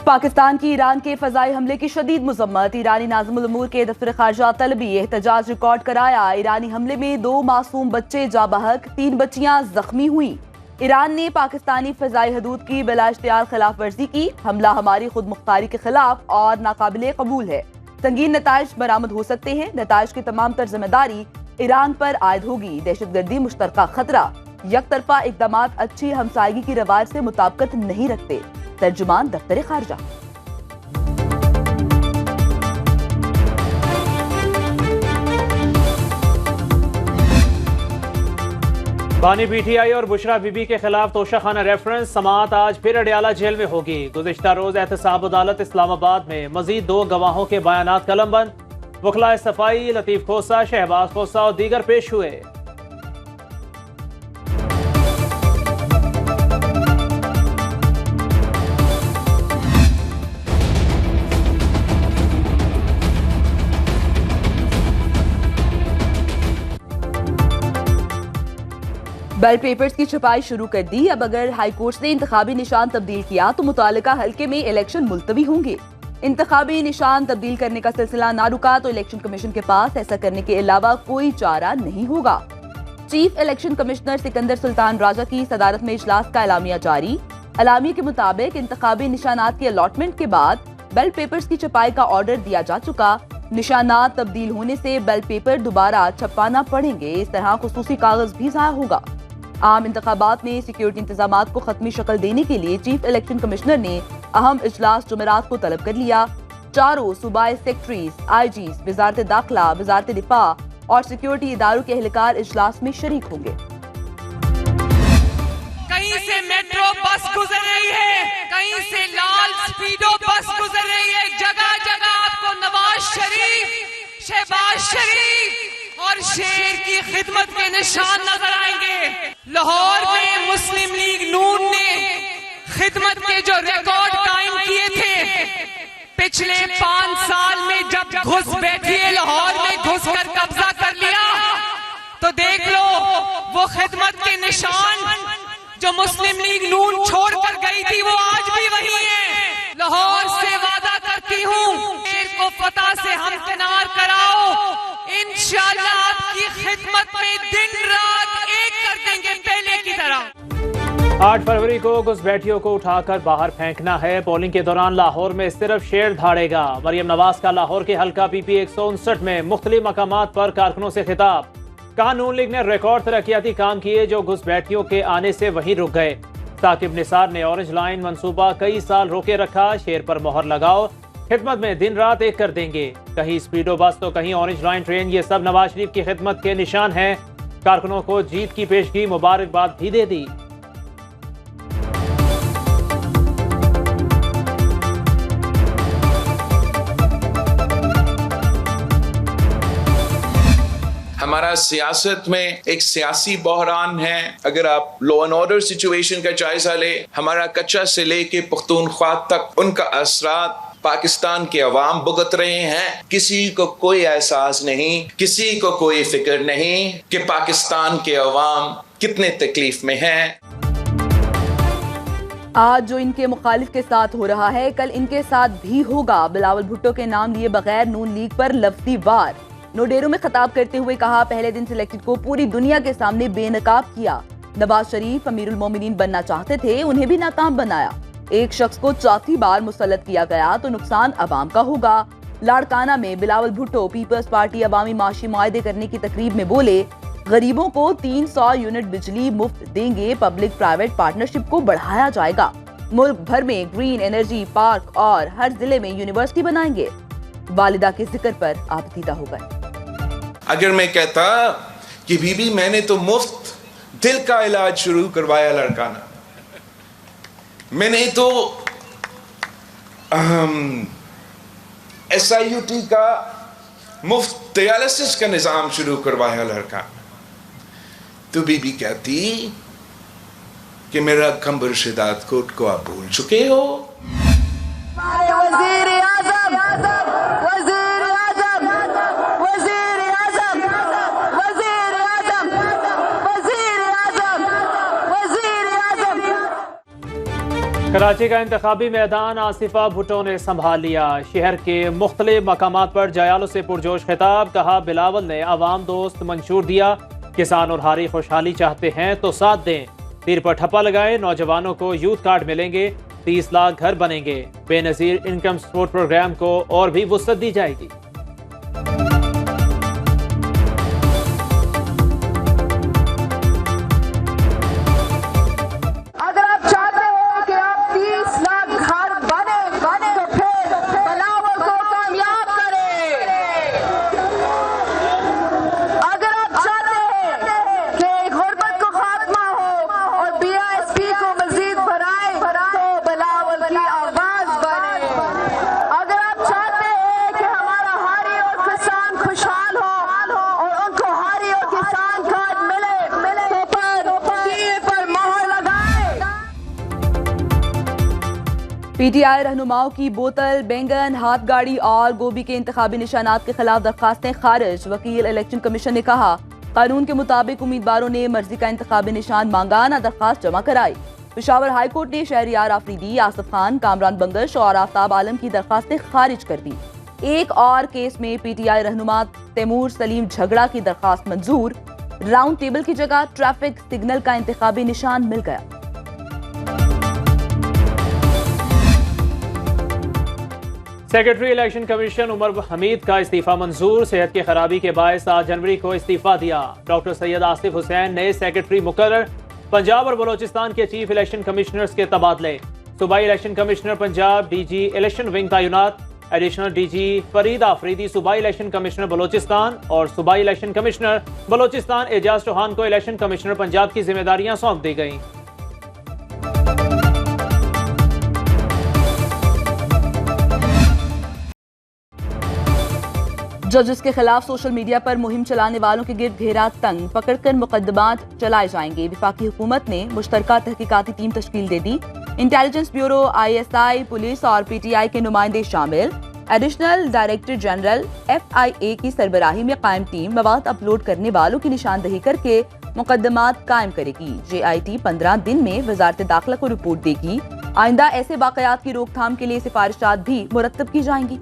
पाकिस्तान की ईरान के फजाई हमले की शदीद मुजम्मत। ईरानी नाज़िमुल उमूर के दफ्तर खारजा तलबी एहतजाज रिकॉर्ड कराया। ईरानी हमले में 2 मासूम बच्चे जा बहक, 3 बच्चियां जख्मी हुई। ईरान ने पाकिस्तानी फजाई हदूद की बिला इख्तियार खिलाफ वर्जी की। हमला हमारी खुद मुख्तारी के खिलाफ और नाकाबिले कबूल है। संगीन नताइज बरामद हो सकते हैं। नताइज की तमाम तर जिम्मेदारी ईरान पर आयद होगी। दहशतगर्दी मुश्तरका खतरा। यकतरफा इकदामात अच्छी हमसायगी की रवाज से मुताबिकत नहीं रखते। तर्जुमान दफ्तर खारजा। बानी पीटीआई और बुशरा बीबी के खिलाफ तोशाखाना रेफरेंस समाअत आज फिर अडियाला जेल में होगी। गुज़िश्ता रोज एहतसाब अदालत इस्लामाबाद में मजीद 2 गवाहों के बयानात कलमबंद। वकला सफाई लतीफ खोसा, शहबाज खोसा और दीगर पेश हुए। बैलेट पेपर्स की छपाई शुरू कर दी। अब अगर हाईकोर्ट ने इंतखाबी निशान तब्दील किया तो मुतालिका हल्के में इलेक्शन मुलतवी होंगे। इंतखाबी निशान तब्दील करने का सिलसिला ना रुका तो इलेक्शन कमीशन के पास ऐसा करने के अलावा कोई चारा नहीं होगा। Chief election commissioner Sikandar Sultan Raja की सदारत में इजलास का एलामिया जारी। एलामिया के मुताबिक इंतखाबी निशानात की अलॉटमेंट के बाद बैलेट पेपर्स की छपाई का ऑर्डर दिया जा चुका। निशानात तब्दील होने से बैलेट पेपर दोबारा छपाना पड़ेंगे। इस तरह खुसूसी कागज भी ज़ाया होगा। आम इंतखाबात में सिक्योरिटी इंतजामात को खत्मी शक्ल देने के लिए चीफ इलेक्शन कमिश्नर ने अहम इजलास जुमेरात को तलब कर लिया। चारों सूबाई सेक्रेटरीज, आईजीज, वजारत दाखिला, वजारत दिफा और सिक्योरिटी इदारों के एहलकार इजलास में शरीक होंगे। कहीं से मेट्रो बस गुजर रही है, कहीं से लाल स्पीडो बस गुजर रही है। जगह जगह आपको नवाज शरीफ, शहबाज शरीफ और शेर की खिदमत के निशान नजर आएंगे। लाहौर में मुस्लिम लीग नून ने खिदमत के जो रिकॉर्ड कायम किए थे पिछले 5 साल में, जब घुस बैठी है लाहौर में, घुस कर कब्जा कर लिया, तो देख लो वो खिदमत के निशान जो मुस्लिम लीग नून छोड़ कर गई थी वो आज भी वही है। लाहौर से वादा करती हूँ, शेर को फतह से हमकिनार कराओ। इंशाअल्लाह आपकी खिदमत में दिन रात एक कर देंगे पहले की तरह। 8 फरवरी को घुसपैठियों को उठाकर बाहर फेंकना है। पोलिंग के दौरान लाहौर में सिर्फ शेर धाड़ेगा। मरियम नवाज का लाहौर के हल्का PP 159 में मुख्तलिफ मकामात पर कारकुनों से खिताब। कहा नून लीग ने रिकॉर्ड तरक्याती काम किए जो घुसपैठियों के आने से वहीं रुक गए। साकिब निसार ने ऑरेंज लाइन मंसूबा कई साल रोके रखा। शेर पर मोहर लगाओ, खिदमत में दिन रात एक कर देंगे। कहीं स्पीडो बस तो कहीं ऑरेंज लाइन ट्रेन, ये सब नवाज शरीफ की खिदमत के निशान हैं। कारकुनों को जीत की पेशगी मुबारकबाद भी दे दी। हमारा सियासत में एक सियासी बहरान है। अगर आप लॉ एंड ऑर्डर सिचुएशन का जायजा ले, हमारा कच्चा से लेके पख्तूनख्वा तक उनका असरात पाकिस्तान के अवाम भुगत रहे हैं। किसी को कोई एहसास नहीं, किसी को कोई फिक्र नहीं कि पाकिस्तान के अवाम कितने तकलीफ में हैं। आज जो इनके मुखालिफ के साथ हो रहा है कल इनके साथ भी होगा। बिलावल भुट्टो के नाम लिए बगैर नून लीग पर लफ्जी वार। नोडेरो में खिताब करते हुए कहा, पहले दिन सिलेक्टेड को पूरी दुनिया के सामने बेनकाब किया। नवाज शरीफ अमीरुल मोमिनीन बनना चाहते थे, उन्हें भी नाकाम बनाया। एक शख्स को चौथी बार मुसल्लत किया गया तो नुकसान अवाम का होगा। लाड़काना में बिलावल भुट्टो पीपल्स पार्टी अवामी माशी मुआहदे करने की तकरीब में बोले, गरीबों को 300 यूनिट बिजली मुफ्त देंगे। पब्लिक प्राइवेट पार्टनरशिप को बढ़ाया जाएगा। मुल्क भर में ग्रीन एनर्जी पार्क और हर जिले में यूनिवर्सिटी बनाएंगे। वालिदा के जिक्र पर आबदीदा हो गए। अगर मैं कहता कि बीबी मैंने तो मुफ्त दिल का इलाज शुरू करवाया लड़काना, मैंने तो SIUT का मुफ्त डायलिसिस का निजाम शुरू करवाया लड़का, तो बीबी कहती कि मेरा खंबर शिदात कोट को आप भूल चुके हो। कराची का इंतखाबी मैदान आसिफा भुट्टो ने संभाल लिया। शहर के मुख्तलिफ मकामात पर जयालों से पुरजोश खिताब। कहा बिलावल ने अवाम दोस्त मंशूर दिया। किसान और हारी खुशहाली चाहते हैं तो साथ दें। तीर पर ठप्पा लगाए। नौजवानों को यूथ कार्ड मिलेंगे। 30 लाख घर बनेंगे। बेनजीर इनकम सपोर्ट प्रोग्राम को और भी वुसअत दी जाएगी। पीटीआई रहनुमाओं की बोतल, बैंगन, हाथ गाड़ी और गोभी के इंतखाबी निशानात के खिलाफ दरखास्तें खारिज। वकील इलेक्शन कमीशन ने कहा कानून के मुताबिक उम्मीदवारों ने मर्जी का इंतखाबी निशान मांगा ना दरखास्त जमा कराई। पेशावर हाई कोर्ट ने शहरियार आफरीदी, आसिफ खान, कामरान बंगश और आफ्ताब आलम की दरखास्तें खारिज कर दी। एक और केस में पीटीआई रहनुमा तैमूर सलीम झगड़ा की दरखास्त मंजूर। राउंड टेबल की जगह ट्रैफिक सिग्नल का इंतखाबी निशान मिल गया। Secretary election commission Umar Hamid का इस्तीफा मंजूर। सेहत की खराबी के बायस 7 जनवरी को इस्तीफा दिया। डॉक्टर सैयद आसिफ हुसैन नए सेक्रेटरी मुकर्रर। पंजाब और बलोचिस्तान के चीफ इलेक्शन कमिश्नर्स के तबादले। सूबाई election commissioner Punjab, DG election wing तैनात। एडिशनल डीजी फरीद आफरीदी सूबाई इलेक्शन कमिश्नर बलोचिस्तान और सूबाई इलेक्शन कमिश्नर बलोचिस्तान एजाज चौहान को इलेक्शन कमिश्नर पंजाब की जिम्मेदारियां सौंप दी गईं। जजेस के खिलाफ सोशल मीडिया पर मुहिम चलाने वालों के गिर्द घेरा तंग, पकड़कर मुकदमात चलाए जाएंगे। विफाकी हुकूमत ने मुश्तरका तहकीकाती टीम तश्कील दे दी। इंटेलिजेंस ब्यूरो, ISI, पुलिस और PTI के नुमाइंदे शामिल। एडिशनल डायरेक्टर जनरल FIA की सरबराही में कायम टीम मवाद अपलोड करने वालों की निशानदही करके मुकदमात कायम करेगी। JIT 15 दिन में वजारत दाखिला को रिपोर्ट देगी। आइंदा ऐसे वाकयात की रोकथाम के लिए सिफारिशात भी मुरत्तब की जाएंगी।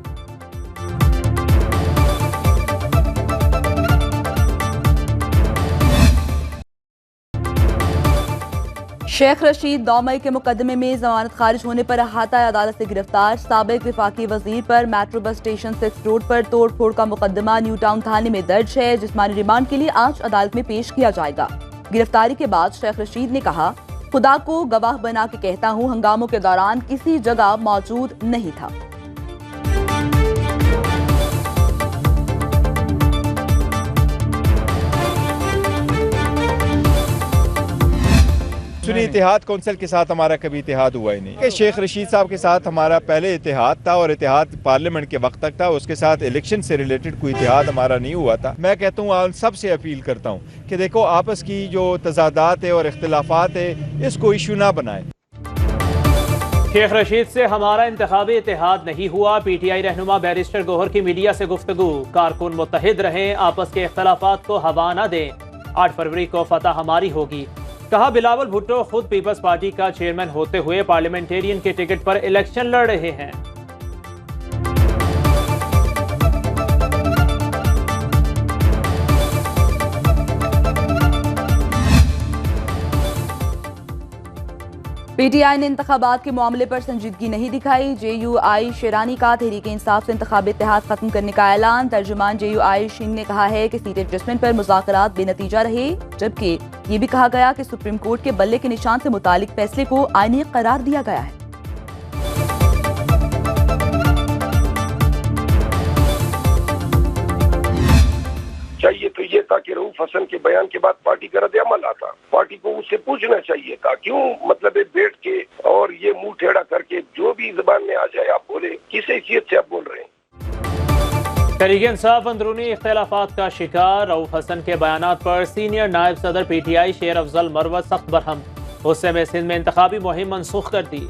शेख रशीद 9 मई के मुकदमे में जमानत खारिज होने पर अहाता अदालत से गिरफ्तार। साबिक विफाकी वजीर पर मेट्रो बस स्टेशन 6 रोड पर तोड़ फोड़ का मुकदमा न्यू टाउन थाने में दर्ज है। जिस्मानी रिमांड के लिए आज अदालत में पेश किया जाएगा। गिरफ्तारी के बाद शेख रशीद ने कहा, खुदा को गवाह बना के कहता हूँ, हंगामों के दौरान किसी जगह मौजूद नहीं था। सुन्नी इत्तेहाद कौंसिल के साथ हमारा कभी इत्तेहाद हुआ ही नहीं। शेख रशीद साहब के साथ हमारा पहले इत्तेहाद था और इत्तेहाद पार्लियामेंट के वक्त तक था। उसके साथ इलेक्शन से रिलेटेड कोई इत्तेहाद हमारा नहीं हुआ था। मैं कहता हूँ आप सबसे अपील करता हूँ कि देखो आपस की जो तजादात है और इख्तिलाफात है इसको इशू ना बनाए। शेख रशीद से हमारा इंतखाबी इत्तेहाद नहीं हुआ। PTI रहनुमा बैरिस्टर गौहर की मीडिया से गुफ्तगू। कारकुन मुत्तहिद रहें, आपस के इख्तिलाफात को हवा न दें। 8 फरवरी को फतह हमारी होगी। कहा बिलावल भुट्टो खुद पीपल्स पार्टी का चेयरमैन होते हुए पार्लियामेंटेरियन के टिकट पर इलेक्शन लड़ रहे हैं। PTI ने इंतखाबात के मामले पर संजीदगी नहीं दिखाई। JUI शेरानी का तहरीक इंसाफ से इंतखाबी इत्तेहाद खत्म करने का ऐलान। तर्जुमान JUI सिंह ने कहा है कि सीट एडजस्टमेंट पर मुज़ाकरात बेनतीजा रहे, जबकि ये भी कहा गया कि सुप्रीम कोर्ट के बल्ले के निशान से मुतालिक फैसले को आईनी करार दिया गया है। चाहिए तो ये था कि रऊफ हसन के बयान के बाद पार्टी का रद्द-ए-अमल आता। पार्टी को उससे पूछना चाहिए था, क्यों मतलब बैठ के और ये मुंह टेढ़ा करके जो भी जुबान में आ जाए आप बोले, किस हैसियत से आप बोल रहे हैं। तहरीक इंसाफ अंदरूनी इख्तिलाफात का शिकार। रऊफ हसन के बयानात पर सीनियर नायब सदर PTI शेर अफजल मरवत सख्त बरहम। गुस्से में सिंध में इंतखाबी मुहिम मनसूख कर दी।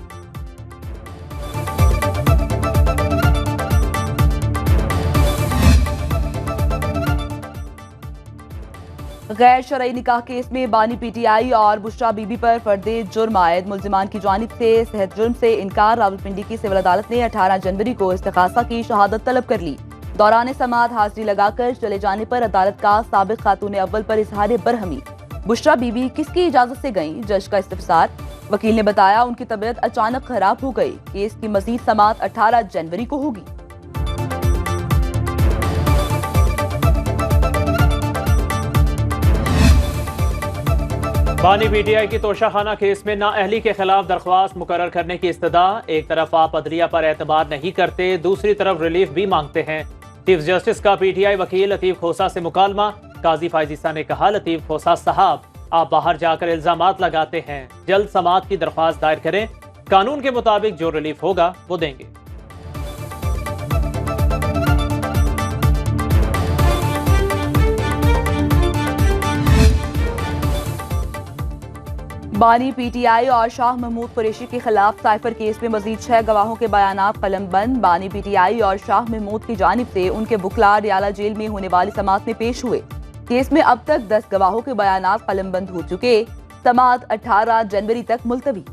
गैर शरई निकाह केस में बानी पीटीआई और बुशरा बीबी पर फर्दे जुर्म आयद मुल्जिमान की जानिब से सेहत जुर्म से इनकार। रावलपिंडी की सिविल अदालत ने 18 जनवरी को इस्तिगासा की शहादत तलब कर ली। दौरान समाअत हाजिरी लगाकर चले जाने पर अदालत का साबिक खातून अव्वल पर इजहार बरहमी। बुशरा बीबी किसकी इजाजत से गईं? जज का इस्तिफसार। वकील ने बताया उनकी तबीयत अचानक खराब हो गई। केस की मजीद समाअत 18 जनवरी को होगी। बानी पीटीआई की तोशाखाना केस में नाअहली के खिलाफ दरख्वास्त मुकर्रर करने की इस्तदा। एक तरफ आप अदलिया पर एतबार नहीं करते, दूसरी तरफ रिलीफ भी मांगते हैं। चीफ जस्टिस का पीटीआई वकील लतीफ खोसा से मुकालमा। काजी फायजीसा ने कहा, लतीफ खोसा साहब, आप बाहर जाकर इल्जामात लगाते हैं, जल्द समाअत की दरख्वास्त दायर करें। कानून के मुताबिक जो रिलीफ होगा वो देंगे। बानी पीटीआई और शाह महमूद कुरैशी के खिलाफ साइफर केस में मजीद 6 गवाहों के बयानात कलमबंद। बानी पीटीआई और शाह महमूद की जानिब से उनके वुकला रियाला जेल में होने वाली समाअत में पेश हुए। केस में अब तक 10 गवाहों के बयानात कलमबंद हो चुके। समाअत 18 जनवरी तक मुलतवी।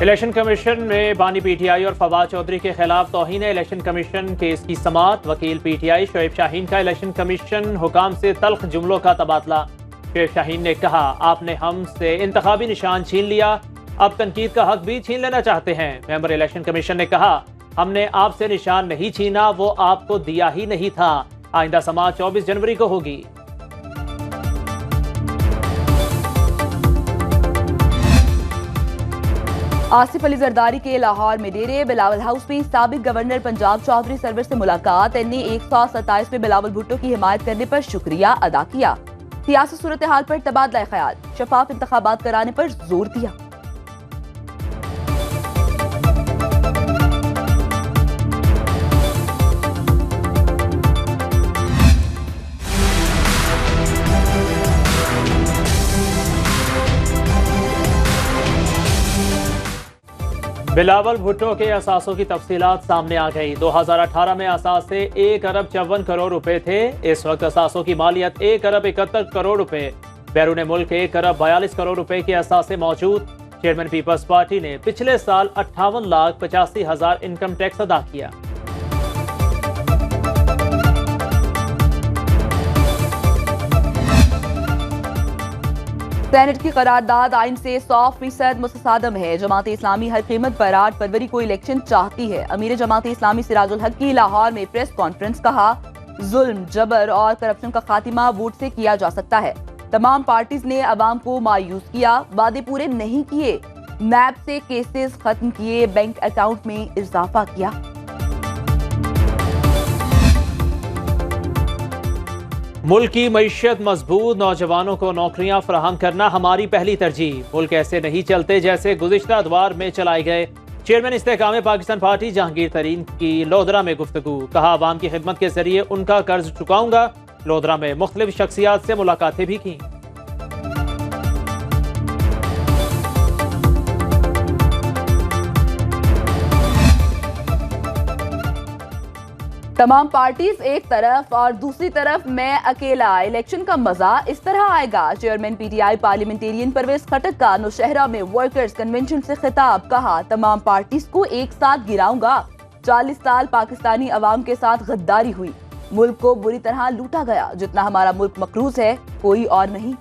इलेक्शन कमीशन में बानी पीटीआई और फवाद चौधरी के खिलाफ तौहीन इलेक्शन कमीशन केस की समाअत। वकील पीटीआई शोएब शाहीन का इलेक्शन कमीशन हुकाम से तल्ख जुमलों का तबादला। शोएब शाहीन ने कहा, आपने हमसे इंतखाबी निशान छीन लिया, अब तनकीद का हक भी छीन लेना चाहते हैं। मेंबर इलेक्शन कमीशन ने कहा, हमने आपसे निशान नहीं छीना, वो आपको दिया ही नहीं था। आइंदा समाअत 24 जनवरी को होगी। आसिफ अली जरदारी के लाहौर में डेरे। बिलावल हाउस में साबिक गवर्नर पंजाब चौधरी सरवर से मुलाकात। ने 127 में बिलावल भुट्टो की हिमायत करने पर शुक्रिया अदा किया। सियासी सूरत हाल पर तबादला ख्याल, शफाफ इंतखाबात कराने पर जोर दिया। बिलावल भुट्टो के असासों की तफसीलात सामने आ गई। 2018 में असासे 1 अरब 54 करोड़ रुपए थे। इस वक्त असासों की मालियत 1 अरब 71 करोड़ रुपए। बैरून मुल्क 1 अरब 42 करोड़ रुपए के असासे मौजूद। चेयरमैन पीपल्स पार्टी ने पिछले साल 58,85,000 इनकम टैक्स अदा किया। सेनेट की करारदाद आइन से 100% मुतसादम है। जमात इस्लामी हर कीमत पर 8 फरवरी को इलेक्शन चाहती है। अमीर जमात इस्लामी सिराजुल हक की लाहौर में प्रेस कॉन्फ्रेंस। कहा, जुल्म, जबर और करप्शन का खात्मा वोट से किया जा सकता है। तमाम पार्टीज ने अवाम को मायूस किया, वादे पूरे नहीं किए। नैब से केसेस खत्म किए, बैंक अकाउंट में इजाफा किया। मुल्क की मईशत मजबूत, नौजवानों को नौकरियां फराहम करना हमारी पहली तरजीह। मुल्क ऐसे नहीं चलते जैसे गुज़िश्ता अदवार में चलाए गए। चेयरमैन इस्तेहकाम पाकिस्तान पार्टी जहांगीर तरीन की लोधरा में गुफ्तगू। कहा, आवाम की खिदमत के जरिए उनका कर्ज चुकाऊंगा। लोधरा में मुख्तलिफ शख्सियात से मुलाकातें भी की। तमाम पार्टीज एक तरफ और दूसरी तरफ मैं अकेला। इलेक्शन का मजा इस तरह आएगा। चेयरमैन पीटीआई पार्लियामेंटेरियन परवेज खटक का नौशहरा में वर्कर्स कन्वेंशन से खिताब। कहा, तमाम पार्टीज को एक साथ गिराऊंगा। 40 साल पाकिस्तानी अवाम के साथ गद्दारी हुई, मुल्क को बुरी तरह लूटा गया। जितना हमारा मुल्क मकरूज है कोई और नहीं।